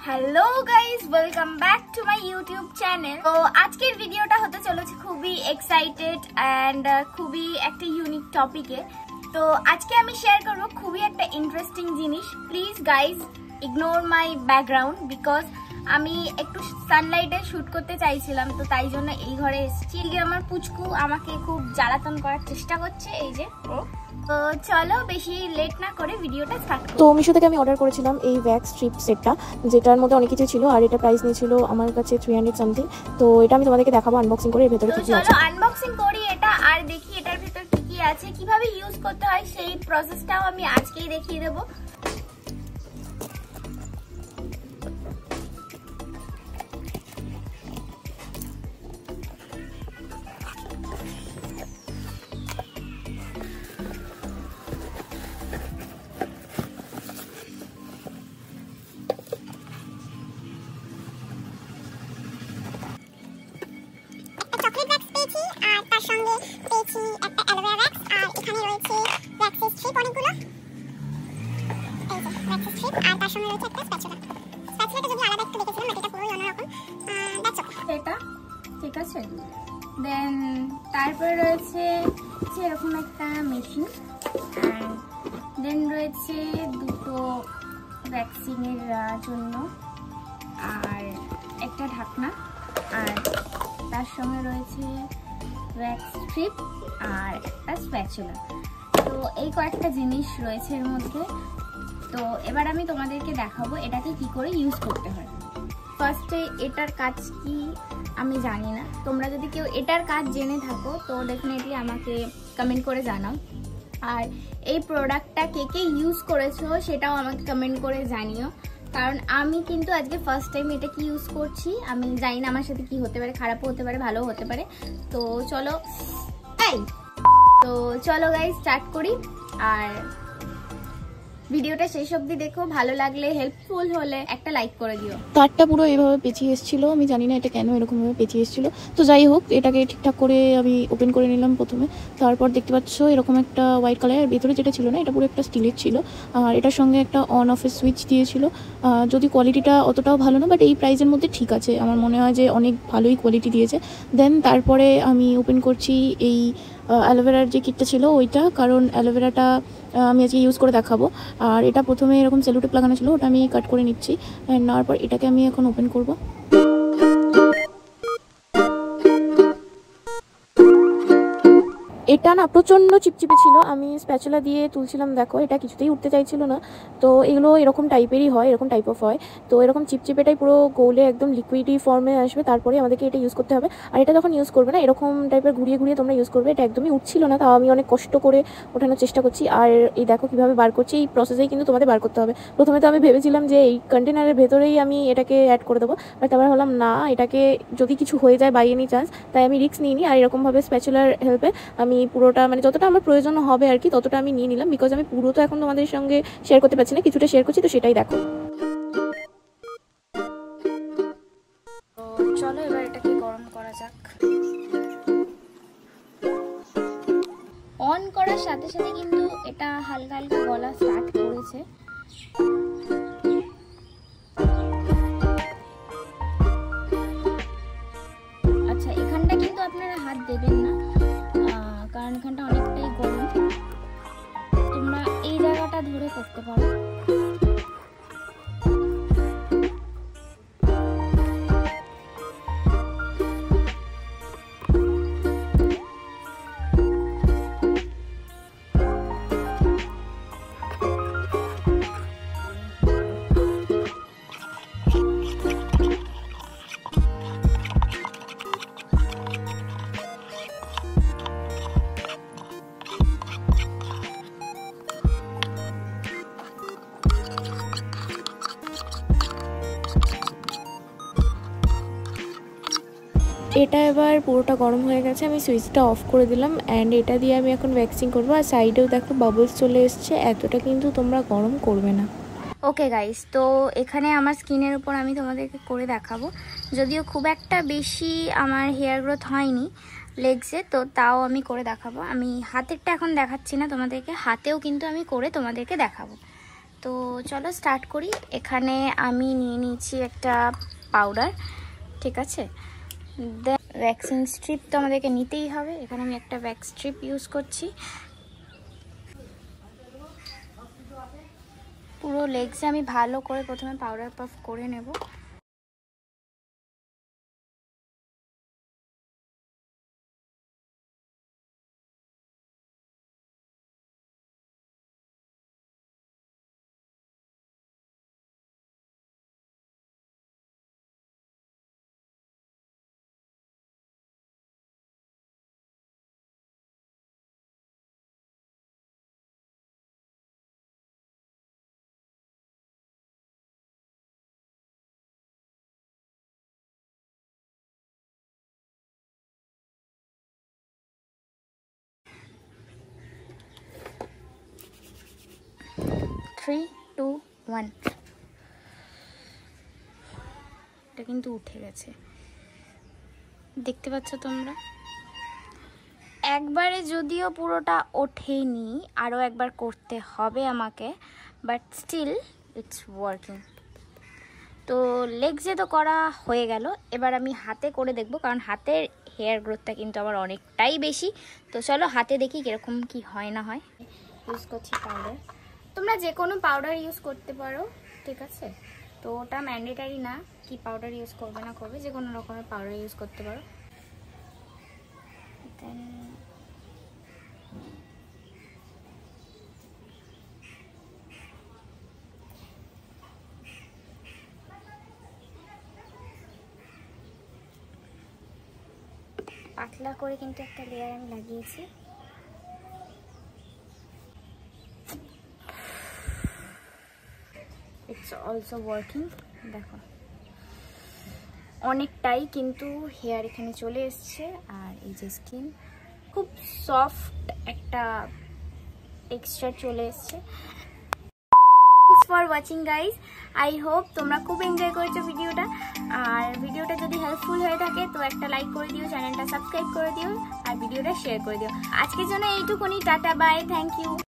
Hello guys, welcome back to my YouTube channel. তো আজকের ভিডিওটা হতে চলেছে খুবই এক্সাইটেড অ্যান্ড খুবই একটা ইউনিক টপিকে। তো আজকে আমি শেয়ার করব খুবই একটা ইন্টারেস্টিং জিনিস। Please guys ignore my background because আমি একটু সানলাইটে শুট করতে চাইছিলাম, তো তাই জন্য এই ঘরে এসেছি। আমার পুচকু আমাকে খুব জ্বালাতন করার চেষ্টা করছে, এই যে ও। তো চলো বেশি লেট না করে ভিডিওটা স্টার্ট করি। তো মিশো থেকে আমি অর্ডার করেছিলাম এই ওয়্যাক্স স্ট্রিপ সেটটা, যেটার মধ্যে অনেক কিছু ছিল আর এটা প্রাইস নিয়েছিল আমার কাছে 300 সামথিং। তো এটা আমি তোমাদেরকে দেখাবো আনবক্সিং করে এর ভেতরে কি কি আছে। চলো আনবক্সিং করি এটা আর দেখি এটার ভিতর কি কি আছে, কিভাবে ইউজ করতে হয় সেই প্রসেসটাও আমি আজকেই দেখিয়ে দেবো। ঠিক আছে, দেন তারপরে রয়েছে এরকম একটা মেশিন, দেন রয়েছে দুটো ভ্যাকসিনের জন্য আর একটা ঢাকনা, আর তার সঙ্গে রয়েছে ওয়্যাক্স স্ট্রিপ আর একটা স্প্যাচুলা। তো এই কয়েকটা জিনিস রয়েছে এর মধ্যে। তো এবার আমি তোমাদেরকে দেখাবো এটাকে কি করে ইউজ করতে হয়। ফার্স্টে এটার কাজ কি আমি জানি না, তোমরা যদি কেউ এটার কাজ জেনে থাকো তো ডেফিনেটলি আমাকে কমেন্ট করে জানাও। আর এই প্রোডাক্টটা কে কে ইউজ করেছো সেটাও আমাকে কমেন্ট করে জানিও, কারণ আমি কিন্তু আজকে ফার্স্ট টাইম এটা কি ইউজ করছি। আমি জানি না আমার সাথে কি হতে পারে, খারাপও হতে পারে ভালোও হতে পারে। তো চলো গাইস স্টার্ট করি। আর ভিডিওটা শেষ অবধি দেখো, ভালো লাগলে হেল্পফুল হলে একটা লাইক করে দিও। তারটা পুরো এইভাবে পেঁচিয়ে এসেছিল, আমি জানি না এটা কেন এরকম ভাবে পেঁচিয়ে এসেছিল। তো যাই হোক, এটাকে ঠিকঠাক করে আমি ওপেন করে নিলাম প্রথমে। তারপর দেখতে পাচ্ছ এরকম একটা হোয়াইট কালারের, ভেতরে যেটা ছিল না এটা পুরো একটা স্টিলের ছিল, আর এটার সঙ্গে একটা অন অফের সুইচ দিয়েছিল। যদি কোয়ালিটিটা অতটাও ভালো না, বাট এই প্রাইসের মধ্যে ঠিক আছে, আমার মনে হয় যে অনেক ভালোই কোয়ালিটি দিয়েছে। দেন তারপরে আমি ওপেন করছি এই অ্যালোভেরার যে কিটটা ছিল ওইটা, কারণ অ্যালোভেরাটা আমি আজকে ইউজ করে দেখাবো। আর এটা প্রথমে এরকম সেলুটেপ লাগানো ছিল, ওটা আমি কাট করে নিচ্ছি। নেওয়ার পর এটাকে আমি এখন ওপেন করব। এটা না প্রচণ্ড চিপচিপে ছিল, আমি স্প্যাচুলা দিয়ে তুলছিলাম, দেখো এটা কিছুতেই উঠতে চাইছিল না। তো এগুলো এরকম টাইপেরই হয়, এরকম টাইপ অফ হয়। তো এরকম চিপচিপেটাই পুরো গোলে একদম লিকুইডি ফর্মে আসবে, তারপরে আমাদেরকে এটা ইউজ করতে হবে। আর এটা যখন ইউজ করবে না এরকম টাইপের ঘুরিয়ে ঘুরিয়ে তোমরা ইউজ করবে। এটা একদমই উঠছিল না, তাও আমি অনেক কষ্ট করে ওঠানোর চেষ্টা করছি। আর এই দেখো কীভাবে বার করছি, এই প্রসেসেই কিন্তু তোমাদের বার করতে হবে। প্রথমে তো আমি ভেবেছিলাম যে এই কন্টেনারের ভেতরেই আমি এটাকে অ্যাড করে দেবো, বাট তারপর হলাম না, এটাকে যদি কিছু হয়ে যায় বাই এনি চান্স, তাই আমি রিস্ক নিইনি। আর এরকমভাবে স্প্যাচুলার হেল্পে আমি পুরোটা মানে যতটা আমার প্রয়োজন হবে আর কি ততটা আমি নিয়ে নিলাম, বিকজ আমি পুরো তো এখন তোমাদের সঙ্গে শেয়ার করতে পারছি না, কিছুটা শেয়ার করছি, তো সেটাই দেখো। তো চলো এবার এটাকে গরম করা যাক। অন করার সাথে সাথে কিন্তু এটা হালকা হালকা গলা স্টার্ট করেছে। আচ্ছা, এখানটা কিন্তু আপনারা হাত দেবেন না, কারণ এখানটা অনেকটাই গরম। তোমরা এই জায়গাটা ধরে করতে পারো। এটা এবার পুরোটা গরম হয়ে গেছে, আমি সুইচটা অফ করে দিলাম। অ্যান্ড এটা দিয়ে আমি এখন ভ্যাকসিন করবো। আর সাইডেও দেখো বাবলস চলে এসছে, এতটা কিন্তু তোমরা গরম করবে না। ওকে গাইস, তো এখানে আমার স্কিনের উপর আমি তোমাদেরকে করে দেখাবো। যদিও খুব একটা বেশি আমার হেয়ার গ্রোথ হয়নি লেগসে, তো তাও আমি করে দেখাবো। আমি হাতেরটা এখন দেখাচ্ছি না তোমাদেরকে, হাতেও কিন্তু আমি করে তোমাদেরকে দেখাবো। তো চলো স্টার্ট করি। এখানে আমি নিয়ে নিয়েছি একটা পাউডার, ঠিক আছে। দেন ভ্যাক্সিন স্ট্রিপ তো আমাদেরকে নিতেই হবে। এখানে আমি একটা ভ্যাক্স স্ট্রিপ ইউজ করছি। পুরো লেগসে আমি ভালো করে প্রথমে পাউডার পাফ করে নেব। Three, two, one. এটা কিন্তু উঠে গেছে, দেখতে পাচ্ছ তোমরা। একবারে যদিও পুরোটা ওঠেনি, আরও একবার করতে হবে আমাকে, বাট স্টিল ইটস ওয়ার্কিং। তো লেগসে তো করা হয়ে গেল, এবার আমি হাতে করে দেখব, কারণ হাতের হেয়ার গ্রোথটা কিন্তু আমার অনেকটাই বেশি। তো চলো হাতে দেখি কীরকম কি হয় না হয়। ইউজ করছি পাউডার, তোমরা যে কোনো পাউডার ইউজ করতে পারো, ঠিক আছে। তো ওটা ম্যান্ডেটারি না কি পাউডার ইউজ করবে না করবে, যে কোনো রকমের পাউডার ইউজ করতে পারো। দেন পাতলা করে কিন্তু একটা লেয়ার আমি লাগিয়েছি। It's also working. দেখো অনেকটাই কিন্তু হেয়ার এখানে চলে এসছে। আর এই যে স্কিন খুব সফট একটা টেক্সচার চলে এসছে। Thanks for watching guys. I hope তোমরা খুব এনজয় করেছো ভিডিওটা। আর ভিডিওটা যদি হেল্পফুল হয়ে থাকে তো একটা লাইক করে দিও, চ্যানেলটা সাবস্ক্রাইব করে দিও, আর ভিডিওটা শেয়ার করে দিও। আজকের জন্য এইটুকুনি, টাটা বাই, থ্যাংক ইউ।